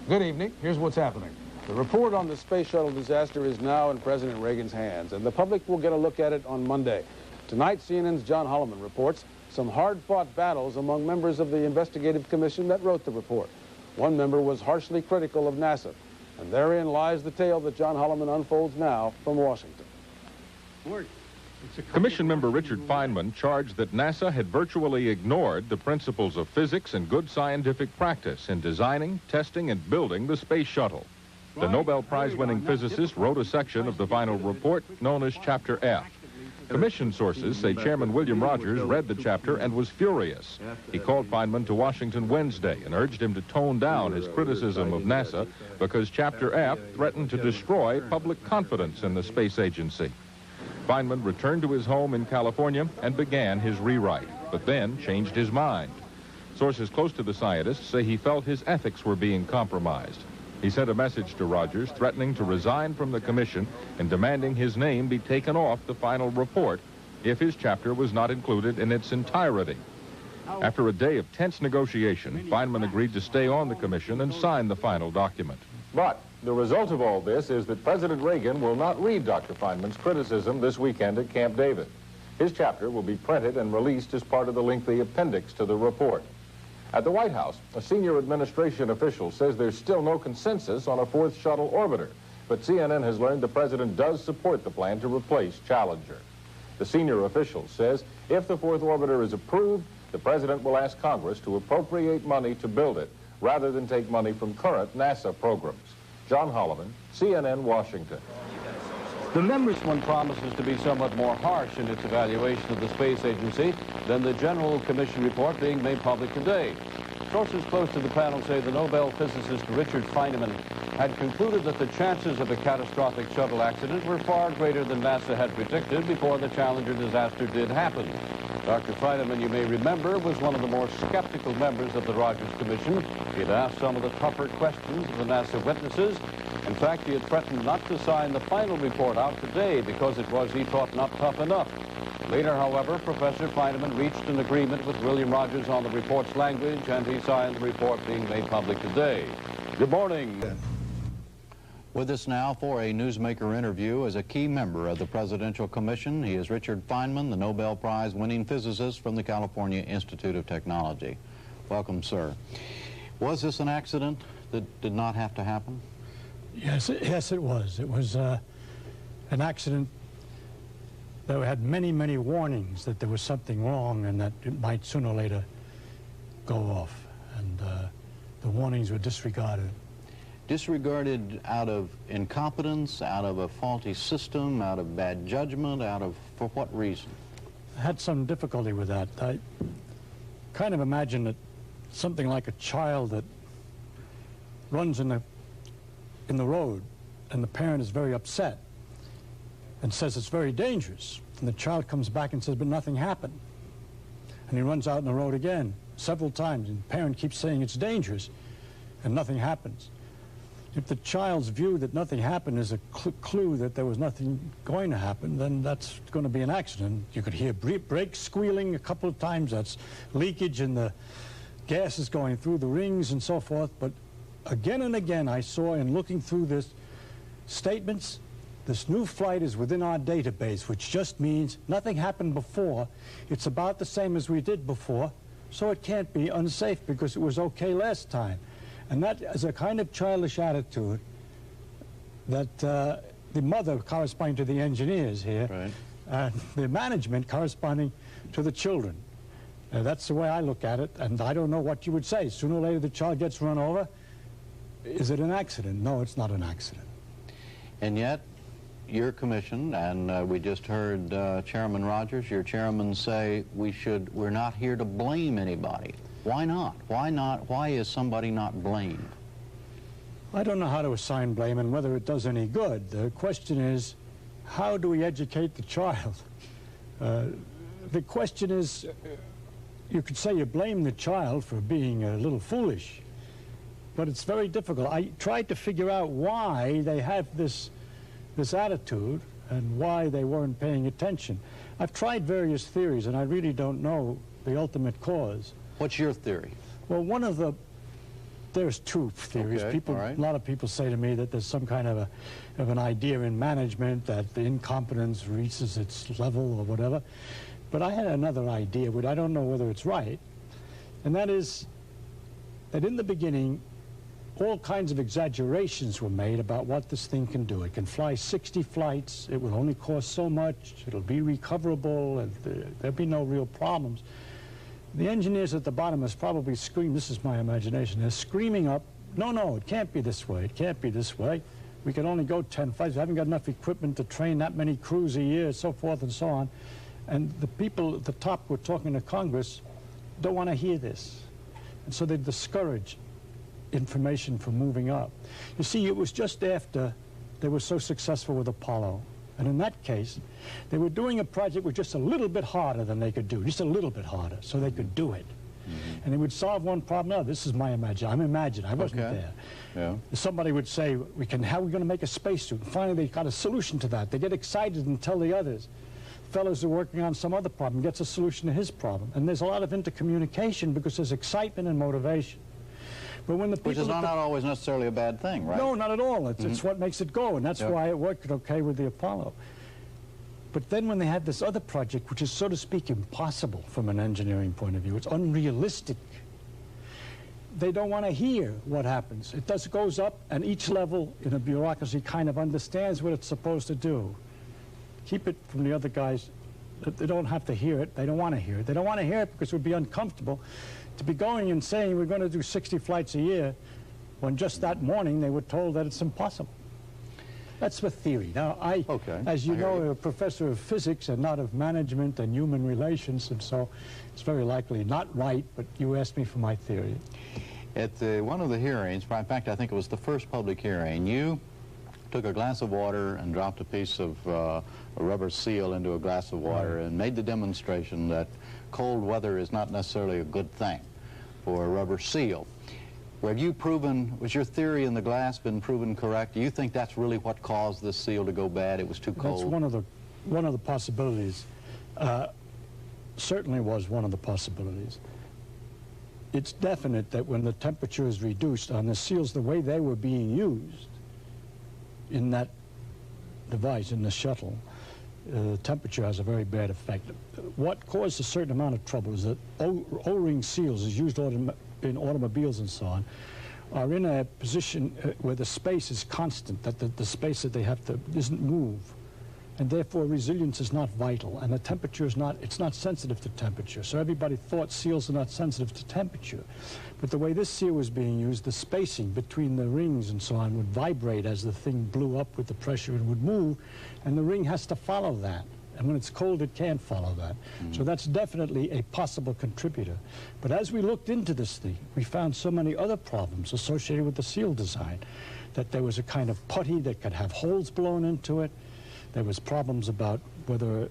Good evening. Here's what's happening. The report on the space shuttle disaster is now in President Reagan's hands, and the public will get a look at it on Monday. Tonight, CNN's John Holloman reports some hard-fought battles among members of the investigative commission that wrote the report. One member was harshly critical of NASA, and therein lies the tale that John Holloman unfolds now from Washington. Commission member Richard Feynman charged that NASA had virtually ignored the principles of physics and good scientific practice in designing, testing, and building the space shuttle. The Nobel Prize-winning physicist wrote a section of the final report known as Chapter F. Commission sources say Chairman William Rogers read the chapter and was furious. He called Feynman to Washington Wednesday and urged him to tone down his criticism of NASA because Chapter F threatened to destroy public confidence in the space agency. Feynman returned to his home in California and began his rewrite, but then changed his mind. Sources close to the scientist say he felt his ethics were being compromised. He sent a message to Rogers threatening to resign from the commission and demanding his name be taken off the final report if his chapter was not included in its entirety. After a day of tense negotiation, Feynman agreed to stay on the commission and sign the final document. But the result of all this is that President Reagan will not read Dr. Feynman's criticism this weekend at Camp David. His chapter will be printed and released as part of the lengthy appendix to the report. At the White House, a senior administration official says there's still no consensus on a fourth shuttle orbiter, but CNN has learned the president does support the plan to replace Challenger. The senior official says if the fourth orbiter is approved, the president will ask Congress to appropriate money to build it rather than take money from current NASA programs. John Holloman, CNN, Washington. The members' one promises to be somewhat more harsh in its evaluation of the space agency than the General Commission report being made public today. Sources close to the panel say the Nobel physicist Richard Feynman had concluded that the chances of a catastrophic shuttle accident were far greater than NASA had predicted before the Challenger disaster did happen. Dr. Feynman, you may remember, was one of the more skeptical members of the Rogers Commission. He had asked some of the tougher questions of the NASA witnesses. In fact, he had threatened not to sign the final report out today because it was, he thought, not tough enough. Later, however, Professor Feynman reached an agreement with William Rogers on the report's language, and he signed the report being made public today. Good morning. With us now for a newsmaker interview is a key member of the Presidential Commission. He is Richard Feynman, the Nobel Prize-winning physicist from the California Institute of Technology. Welcome, sir. Was this an accident that did not have to happen? Yes, it was. It was an accident that had many, many warnings that there was something wrong and that it might sooner or later go off. And the warnings were disregarded. Disregarded out of incompetence, out of a faulty system, out of bad judgment, for what reason? I had some difficulty with that. I kind of imagine that something like a child that runs in the road, and the parent is very upset and says it's very dangerous. And the child comes back and says, but nothing happened. And he runs out in the road again several times, and the parent keeps saying it's dangerous, and nothing happens. If the child's view that nothing happened is a clue that there was nothing going to happen, then that's going to be an accident. You could hear brakes squealing a couple of times. That's leakage and the gas is going through the rings and so forth. But again and again I saw in looking through this statements, this new flight is within our database, which just means nothing happened before. It's about the same as we did before, so it can't be unsafe because it was okay last time. And that is a kind of childish attitude that the mother corresponding to the engineers here, right, and the management corresponding to the children. That's the way I look at it, and I don't know what you would say. Sooner or later the child gets run over. Is it an accident? No, it's not an accident. And yet, your commission, and we just heard Chairman Rogers, your chairman, say we're not here to blame anybody. Why not? Why not? Why is somebody not blamed? I don't know how to assign blame and whether it does any good. The question is, how do we educate the child? The question is, you could say you blame the child for being a little foolish, but it's very difficult. I tried to figure out why they have this attitude and why they weren't paying attention. I've tried various theories, and I really don't know the ultimate cause. What's your theory? Well, one of the There's two theories. Okay, all right. A lot of people say to me that there's some kind of an idea in management that the incompetence reaches its level or whatever. But I had another idea, but I don't know whether it's right, and that is that in the beginning, all kinds of exaggerations were made about what this thing can do. It can fly 60 flights, it will only cost so much, it'll be recoverable, and there'll be no real problems. The engineers at the bottom must probably scream, this is my imagination, they're screaming up, no, it can't be this way, it can't be this way. We can only go 10 flights, we haven't got enough equipment to train that many crews a year, so forth and so on. And the people at the top who are talking to Congress don't want to hear this. And so they discourage information from moving up. You see, it was just after they were so successful with Apollo. And in that case, they were doing a project with just a little bit harder than they could do, just a little bit harder, so they could do it. And they would solve one problem. No, this is my imagination. I wasn't there. Yeah. Somebody would say, how are we going to make a spacesuit? And finally, they got a solution to that. They get excited and tell the others. Fellows are working on some other problem, gets a solution to his problem. And there's a lot of intercommunication because there's excitement and motivation. But when the people Which is not always necessarily a bad thing, right? No, not at all. It's what makes it go, and that's why it worked okay with the Apollo. But then when they had this other project, which is, so to speak, impossible from an engineering point of view, it's unrealistic, they don't want to hear what happens. It goes up, and each level in a bureaucracy kind of understands what it's supposed to do. Keep it from the other guys. They don't have to hear it. They don't want to hear it. They don't want to hear it because it would be uncomfortable to be going and saying we're going to do 60 flights a year when just that morning they were told that it's impossible. That's the theory. Now, as you know, I'm a professor of physics and not of management and human relations, and so it's very likely not right, but you asked me for my theory. At one of the hearings, in fact, I think it was the first public hearing, you took a glass of water and dropped a piece of a rubber seal into a glass of water and made the demonstration that cold weather is not necessarily a good thing for a rubber seal. Have you proven, was your theory in the glass been proven correct? Do you think that's really what caused this seal to go bad? It was too cold? That's one of the possibilities. Certainly was one of the possibilities. It's definite that when the temperature is reduced on the seals the way they were being used in that device, in the shuttle, temperature has a very bad effect. What caused a certain amount of trouble is that O-ring seals, as used in automobiles and so on, are in a position where the space is constant, that the space that they have to doesn't move, and therefore resilience is not vital, and the temperature is not, it's not sensitive to temperature. So everybody thought seals are not sensitive to temperature. But the way this seal was being used, the spacing between the rings and so on would vibrate as the thing blew up with the pressure and would move, and the ring has to follow that. And when it's cold, it can't follow that. So that's definitely a possible contributor. But as we looked into this thing, we found so many other problems associated with the seal design, that there was a kind of putty that could have holes blown into it. There was problems about whether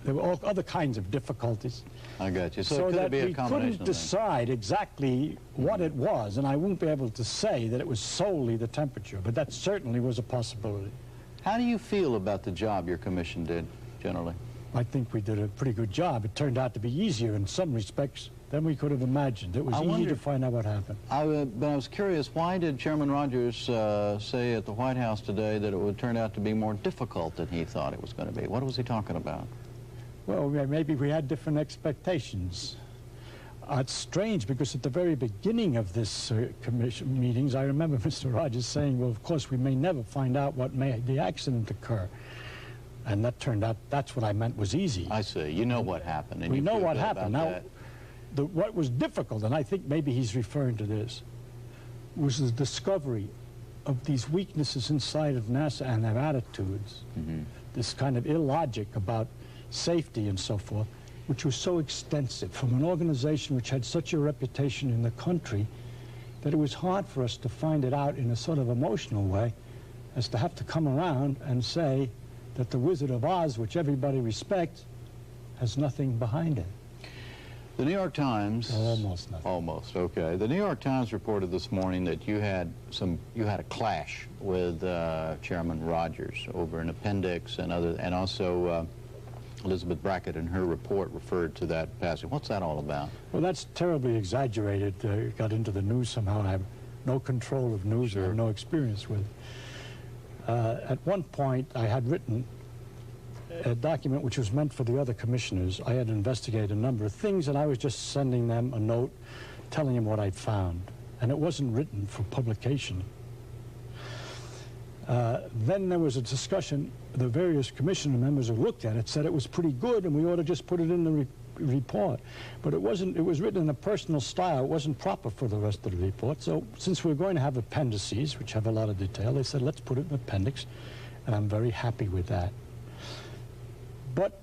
there were all other kinds of difficulties. I got you. So could that it be a we combination couldn't decide exactly what it was, and I won't be able to say that it was solely the temperature, but that certainly was a possibility. How do you feel about the job your commission did, generally? I think we did a pretty good job. It turned out to be easier in some respects than we could have imagined. It was easy to find out what happened. But I was curious, why did Chairman Rogers say at the White House today that it would turn out to be more difficult than he thought it was going to be? What was he talking about? Well, maybe we had different expectations. It's strange because at the very beginning of this commission meetings, I remember Mr. Rogers saying, well, of course, we may never find out what made the accident occur. And that turned out, that's what I meant was easy. I see. You know what happened. And we you know feel what good happened. about Now, what was difficult, and I think maybe he's referring to this, was the discovery of these weaknesses inside of NASA and their attitudes. This kind of illogic about safety and so forth, which was so extensive from an organization which had such a reputation in the country that it was hard for us to find it out in a sort of emotional way, as to have to come around and say that the Wizard of Oz, which everybody respects, has nothing behind it. The New York Times... Almost nothing. Almost, okay. The New York Times reported this morning that you had a clash with Chairman Rogers over an appendix and also Elizabeth Brackett in her report referred to that passage. What's that all about? Well, that's terribly exaggerated. It got into the news somehow, and no control of news, Sure. and no experience with it. At one point, I had written a document which was meant for the other commissioners. I had investigated a number of things, and I was just sending them a note telling them what I'd found. And it wasn't written for publication. Then there was a discussion. The various commissioner members who looked at it said it was pretty good and we ought to just put it in the report. But it wasn't. It was written in a personal style. It wasn't proper for the rest of the report. So since we're going to have appendices, which have a lot of detail, they said, let's put it in appendix. And I'm very happy with that. But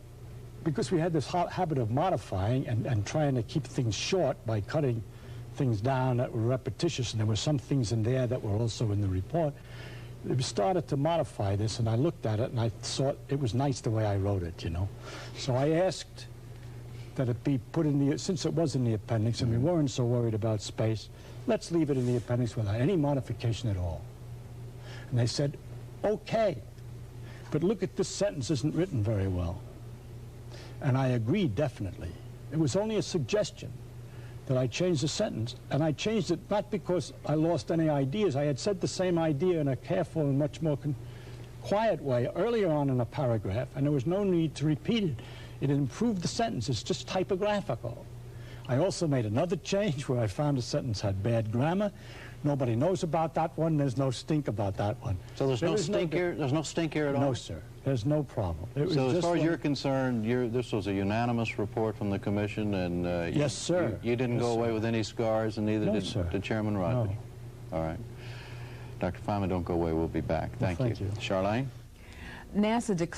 because we had this habit of modifying and trying to keep things short by cutting things down that were repetitious, and there were some things in there that were also in the report, we started to modify this, and I looked at it and I thought it was nice the way I wrote it, you know. So I asked that it be put in the, since it was in the appendix and we weren't so worried about space, let's leave it in the appendix without any modification at all. And they said, okay, but look at this sentence isn't written very well. And I agreed definitely. It was only a suggestion that I changed the sentence, and I changed it not because I lost any ideas. I had said the same idea in a careful and much more quiet way earlier on in a paragraph, and there was no need to repeat it. It improved the sentence. It's just typographical. I also made another change where I found the sentence had bad grammar. Nobody knows about that one. There's no stink about that one. So there's no stink here? There's no stink here at all? No, sir. There's no problem. So as far as you're concerned, this was a unanimous report from the commission, and yes, sir. You didn't go away with any scars, and neither did Chairman Rodney. No. All right. Dr. Feynman, don't go away. We'll be back. Thank you. Thank you. Charlene? NASA declared